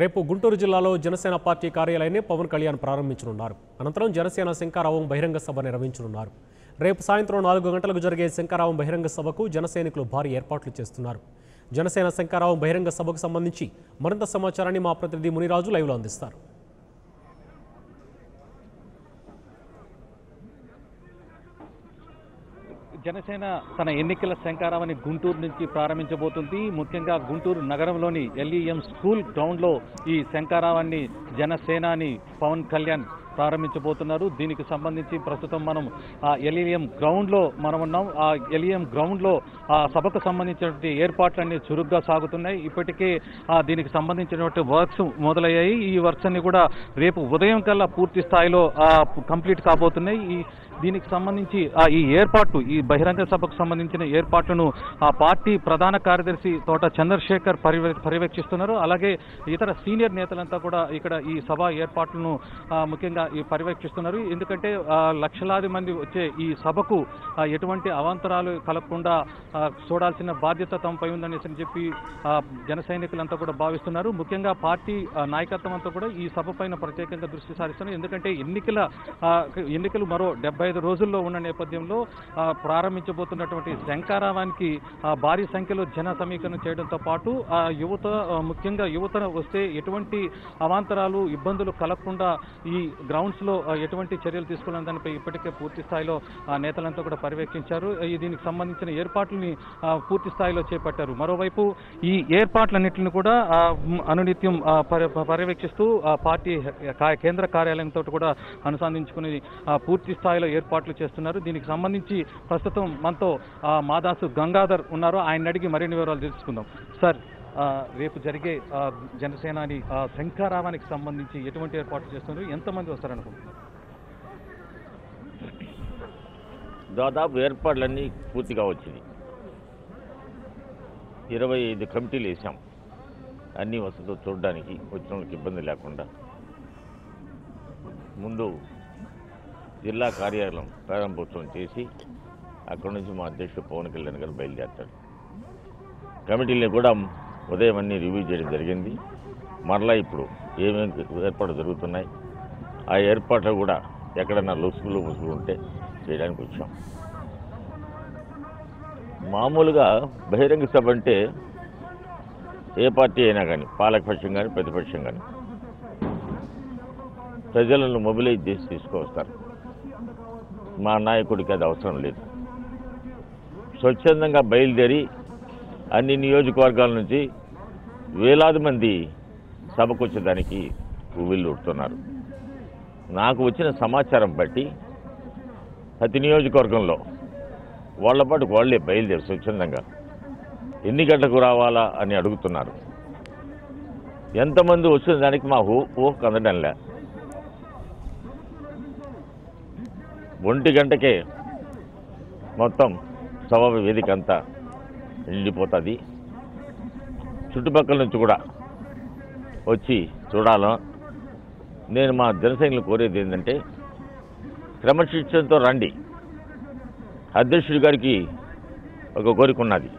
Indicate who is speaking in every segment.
Speaker 1: రేపు గుంటూరు జిల్లాలో జనసేన పార్టీ కార్యాలయాన్ని పవన్ కళ్యాణ్ ప్రారంభించనున్నారు. అనంతరం జనసేన శంఖారావం బహిరంగ సభ నిర్వహించనున్నారు. రేపు సాయంత్రం 4 గంటలకు జరిగే శంఖారావం బహిరంగ సభకు జనసైనికులు భారీ ఏర్పాట్లు చేస్తున్నారు. జనసేన శంఖారావం బహిరంగ సభకు సంబంధించి మరింత సమాచారాన్ని మా ప్రతినిధి మునిరాజు లైవ్లో అందిస్తారు.
Speaker 2: జనసేన తన ఎన్నికల శంఖారావాన్ని గుంటూరు నుంచి ప్రారంభించబోతుంది. ముఖ్యంగా గుంటూరు నగరంలోని ఎల్ఈఎం స్కూల్ గ్రౌండ్లో ఈ శంఖారావాన్ని జనసేనాని పవన్ కళ్యాణ్ ప్రారంభించబోతున్నారు. దీనికి సంబంధించి ప్రస్తుతం మనం ఎల్ఈఎం గ్రౌండ్లో ఉన్నాం. ఆ ఎల్ఈఎం గ్రౌండ్లో సభకు సంబంధించినటువంటి ఏర్పాట్లన్నీ చురుగ్గా సాగుతున్నాయి. ఇప్పటికే దీనికి సంబంధించినటువంటి వర్క్స్ మొదలయ్యాయి. ఈ వర్క్స్ అన్ని కూడా రేపు ఉదయం కల్లా పూర్తి స్థాయిలో కంప్లీట్ కాబోతున్నాయి. దీనికి సంబంధించి ఈ ఏర్పాట్లు, ఈ బహిరంగ సభకు సంబంధించిన ఏర్పాట్లను ఆ పార్టీ ప్రధాన కార్యదర్శి తోట చంద్రశేఖర్ పర్యవేక్షిస్తున్నారు. అలాగే ఇతర సీనియర్ నేతలంతా కూడా ఇక్కడ ఈ సభ ఏర్పాట్లను ముఖ్యంగా పర్యవేక్షిస్తున్నారు. ఎందుకంటే లక్షలాది మంది వచ్చే ఈ సభకు ఎటువంటి అవాంతరాలు కలగకుండా చూడాల్సిన బాధ్యత తమపై ఉందనేసి చెప్పి జన సైనికులంతా కూడా భావిస్తున్నారు. ముఖ్యంగా పార్టీ నాయకత్వం అంతా కూడా ఈ సభ పైన ప్రత్యేకంగా దృష్టి సారిస్తున్నారు. ఎందుకంటే ఎన్నికలు మరో 75 రోజుల్లో ఉన్న నేపథ్యంలో ప్రారంభించబోతున్నటువంటి శంఖారావానికి భారీ సంఖ్యలో జన సమీకరణ చేయడంతో పాటు యువత, ముఖ్యంగా యువత వస్తే ఎటువంటి అవాంతరాలు, ఇబ్బందులు కలగకుండా ఈ గ్రౌండ్స్లో ఎటువంటి చర్యలు తీసుకున్న దానిపై ఇప్పటికే పూర్తి స్థాయిలో నేతలంతా కూడా పర్యవేక్షించారు. దీనికి సంబంధించిన ఏర్పాట్లని పూర్తి స్థాయిలో చేపట్టారు. మరోవైపు ఈ ఏర్పాట్లన్నింటిని కూడా అనునిత్యం పర్యవేక్షిస్తూ పార్టీ కేంద్ర కార్యాలయంతో కూడా అనుసంధానించుకుని పూర్తి స్థాయిలో ఏర్పాట్లు చేస్తున్నారు. దీనికి సంబంధించి ప్రస్తుతం మనతో మాదాసు గంగాధర్ ఉన్నారు. ఆయన అడిగి మరిన్ని వివరాలు తెలుసుకుందాం. సార్, రేపు జరిగే జనసేనాని శంఖారావానికి సంబంధించి ఎటువంటి ఏర్పాట్లు చేస్తున్నారు, ఎంతమంది వస్తారనుకుంటున్నారు?
Speaker 3: దాదాపు ఏర్పాట్లన్నీ పూర్తిగా వచ్చింది. 25 కమిటీలు వేసాం. అన్ని వసతులు చూడడానికి వచ్చిన వాళ్ళకి ఇబ్బంది లేకుండా. ముందు జిల్లా కార్యాలయం ప్రారంభోత్సవం చేసి అక్కడి నుంచి మా అధ్యక్షుడు పవన్ కళ్యాణ్ గారు బయలుదేరుతాడు. కమిటీలని కూడా ఉదయం అన్నీ రివ్యూ చేయడం జరిగింది. మరలా ఇప్పుడు ఏమేమి ఏర్పాట్లు జరుగుతున్నాయి, ఆ ఏర్పాట్లు కూడా ఎక్కడన్నా లొసుగులు ముసుగులు ఉంటే చేయడానికి వచ్చాం. మామూలుగా బహిరంగ సభ అంటే ఏ పార్టీ అయినా కానీ, పాలకపక్షం కానీ ప్రతిపక్షం కానీ, ప్రజలను మొబిలైజ్ చేసి తీసుకువస్తారు. మా నాయకుడికి అది అవసరం లేదు. స్వచ్ఛందంగా బయలుదేరి అన్ని నియోజకవర్గాల నుంచి వేలాది మంది సభకు వచ్చేదానికి వీళ్ళు ఉడుతున్నారు. నాకు వచ్చిన సమాచారం బట్టి ప్రతి నియోజకవర్గంలో వాళ్ళ పాటుకు వాళ్ళే బయలుదేరి స్వచ్ఛందంగా ఎన్ని గంటలకు రావాలా అని అడుగుతున్నారు. ఎంతమంది వచ్చిన దానికి మా ఊహకు అందడంలే. 1 గంటకే మొత్తం సభ వేదిక అంతా నిండిపోతుంది. చుట్టుపక్కల నుంచి కూడా వచ్చి చూడాలి. నేను మా జనసైనికులు కోరేది ఏంటంటే క్రమశిక్షణతో రండి. అధ్యక్షుడి గారికి ఒక కోరిక ఉన్నది.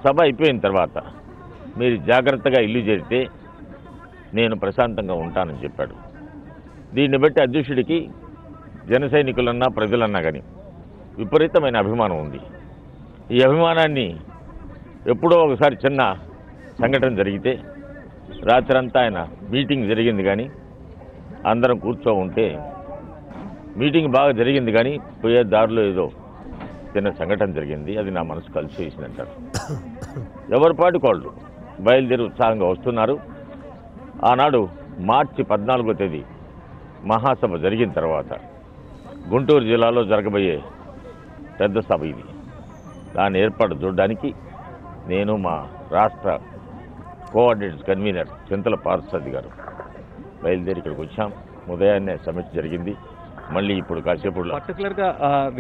Speaker 3: సభ అయిపోయిన తర్వాత మీరు జాగ్రత్తగా ఇల్లు చేరితే నేను ప్రశాంతంగా ఉంటానని చెప్పాడు. దీన్ని బట్టి అధ్యక్షుడికి జన సైనికులన్నా ప్రజలన్నా కానీ విపరీతమైన అభిమానం ఉంది. ఈ అభిమానాన్ని ఎప్పుడో ఒకసారి చిన్న సంఘటన జరిగితే రాత్రంతా ఆయన మీటింగ్ జరిగింది, కానీ అందరం కూర్చో ఉంటే మీటింగ్ బాగా జరిగింది, కానీ పోయే దారిలో ఏదో చిన్న సంఘటన జరిగింది. అది నా మనసు కలిసి వేసిందంటారు. ఎవరి పాటికి వాళ్ళు బయలుదేరి ఉత్సాహంగా వస్తున్నారు. ఆనాడు మార్చి 14వ తేదీ మహాసభ జరిగిన తర్వాత గుంటూరు జిల్లాలో జరగబోయే పెద్ద సభ ఇది. దాని ఏర్పాటు చూడడానికి నేను మా రాష్ట్ర కోఆర్డినేటర్స్ కన్వీనర్ చింతల పార్సాది గారు బయలుదేరి ఇక్కడికి వచ్చాం. ఉదయాన్నే సమీక్ష జరిగింది. మళ్ళీ ఇప్పుడు కాసేపు
Speaker 2: పర్టికులర్గా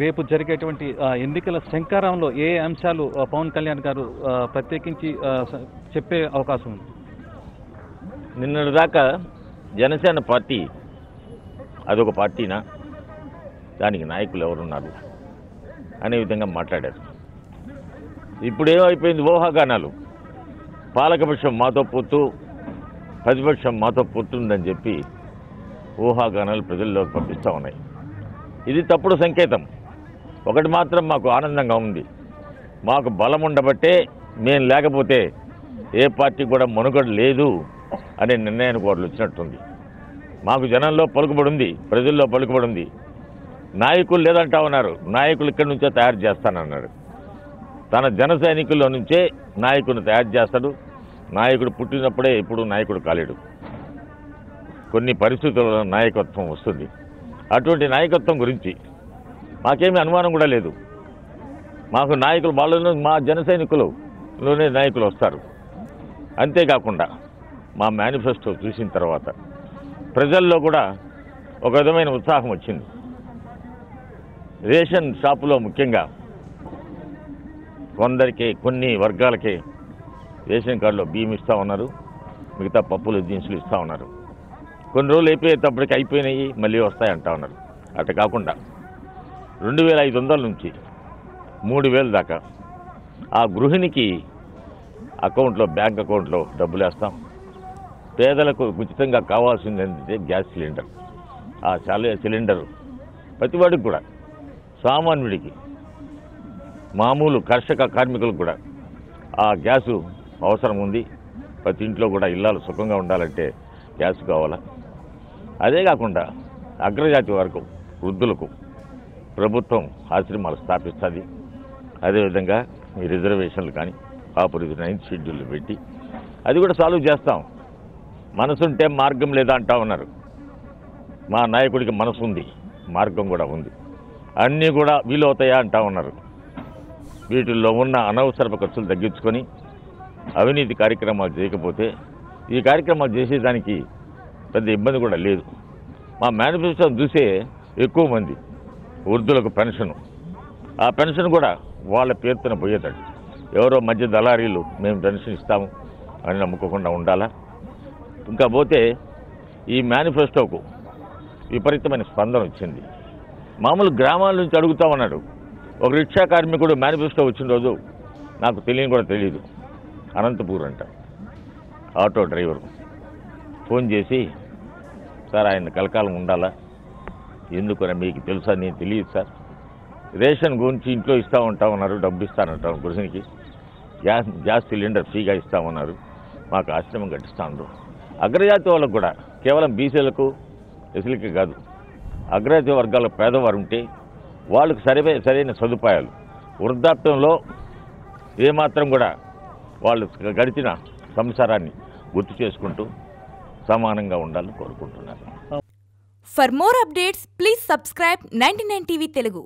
Speaker 2: రేపు జరిగేటువంటి ఎన్నికల శంఖారావంలో ఏ అంశాలు పవన్ కళ్యాణ్ గారు ప్రత్యేకించి చెప్పే అవకాశం ఉంది?
Speaker 3: నిన్నటిదాకా జనసేన పార్టీ అదొక పార్టీనా, దానికి నాయకులు ఎవరున్నారు అనే విధంగా మాట్లాడారు. ఇప్పుడేమైపోయింది, ఊహాగానాలు. పాలకపక్షం మాతో పోతూ ప్రతిపక్షం మాతో పుట్టుందని చెప్పి ఊహాగానాలు ప్రజల్లోకి పంపిస్తూ ఉన్నాయి. ఇది తప్పుడు సంకేతం. ఒకటి మాత్రం మాకు ఆనందంగా ఉంది, మాకు బలం ఉండబట్టే మేము లేకపోతే ఏ పార్టీ కూడా మనుగడ లేదు అనే నిర్ణయానికి వాళ్ళు వచ్చినట్టుంది. మాకు జనంలో పలుకుబడి ఉంది, ప్రజల్లో పలుకుబడి ఉంది. నాయకులు లేదంటా ఉన్నారు, నాయకులు ఇక్కడి నుంచే తయారు చేస్తానన్నాడు. తన జన సైనికుల్లో నుంచే నాయకుడిని తయారు చేస్తాడు. నాయకుడు పుట్టినప్పుడే ఎప్పుడు నాయకుడు కాలేడు. కొన్ని పరిస్థితుల్లో నాయకత్వం వస్తుంది. అటువంటి నాయకత్వం గురించి మాకేమీ అనుమానం కూడా లేదు. మాకు నాయకులు వాళ్ళలో మా జన సైనికులలోనే నాయకులు వస్తారు. అంతేకాకుండా మా మేనిఫెస్టో చూసిన తర్వాత ప్రజల్లో కూడా ఒక విధమైన ఉత్సాహం వచ్చింది. రేషన్ షాపులో ముఖ్యంగా కొందరికి, కొన్ని వర్గాలకే రేషన్ కార్డులో బియ్యం ఇస్తూ ఉన్నారు, మిగతా పప్పులు దినుసులు ఇస్తూ ఉన్నారు. కొన్ని రోజులు అయిపోయేటప్పటికి అయిపోయినాయి, మళ్ళీ వస్తాయంటా ఉన్నారు. అట్లా కాకుండా 2500 నుంచి 3000 దాకా ఆ గృహిణికి అకౌంట్లో, బ్యాంక్ అకౌంట్లో డబ్బులు వేస్తాం. పేదలకు ఉచితంగా కావాల్సింది ఏంటంటే గ్యాస్ సిలిండర్. ఆ సిలిండరు ప్రతివాడికి కూడా, సామాన్యుడికి, మామూలు కర్షక కార్మికులకు కూడా ఆ గ్యాసు అవసరం ఉంది. ప్రతి ఇంట్లో కూడా ఇల్లాలు సుఖంగా ఉండాలంటే గ్యాస్ కావాలా. అదే కాకుండా అగ్రజాతి వరకు వృద్ధులకు ప్రభుత్వం ఆశ్రమాలు స్థాపిస్తుంది. అదేవిధంగా ఈ రిజర్వేషన్లు కానీ కాపురి 9th షెడ్యూల్ పెట్టి అది కూడా సాల్వ్ చేస్తాం. మనసుంటే మార్గం లేదా అంటా ఉన్నారు. మా నాయకుడికి మనసు ఉంది, మార్గం కూడా ఉంది. అన్నీ కూడా వీలవుతాయా అంటా ఉన్నారు. వీటిల్లో ఉన్న అనవసరపు ఖర్చులు తగ్గించుకొని అవినీతి కార్యక్రమాలు చేయకపోతే ఈ కార్యక్రమాలు చేసేదానికి పెద్ద ఇబ్బంది కూడా లేదు. మా మేనిఫెస్టో చూసే ఎక్కువ మంది వృద్ధులకు పెన్షను, ఆ పెన్షన్ కూడా వాళ్ళ పేరుతో పోయేటట్టు, ఎవరో మధ్య దళారీలు మేము పెన్షన్ ఇస్తాము అని నమ్ముకోకుండా ఉండాలా. ఇంకా పోతే ఈ మేనిఫెస్టోకు విపరీతమైన స్పందన వచ్చింది. మామూలు గ్రామాల నుంచి అడుగుతూ ఉన్నాడు. ఒక రిక్షా కార్మికుడు మేనిఫెస్టో వచ్చిన రోజు నాకు తెలియని కూడా తెలియదు, అనంతపూర్ అంట, ఆటో డ్రైవరు ఫోన్ చేసి, సార్ ఆయన కలకాలం ఉండాలా, ఎందుకని మీకు తెలుసా? నేను తెలియదు సార్, రేషన్ గురించి ఇంట్లో ఇస్తూ ఉంటా ఉన్నారు, డబ్బు ఇస్తానంటాం, గృహిణికి గ్యాస్ సిలిండర్ ఫ్రీగా ఇస్తామన్నారు, మాకు ఆశ్రమం కట్టిస్తా ఉన్నారు. అగ్రజాతి వాళ్ళకు కూడా, కేవలం బీసీలకు ఎస్సీలకి కాదు, అగ్రజాతి వర్గాల పేదవారు ఉంటే వాళ్ళకు సరైన సదుపాయాలు, వృద్ధాప్యంలో ఏమాత్రం కూడా వాళ్ళు గడిచిన సంసారాన్ని గుర్తు చేసుకుంటూ సమానంగా ఉండాలని కోరుకుంటున్నారు.
Speaker 4: For more updates, please subscribe 99 TV Telugu.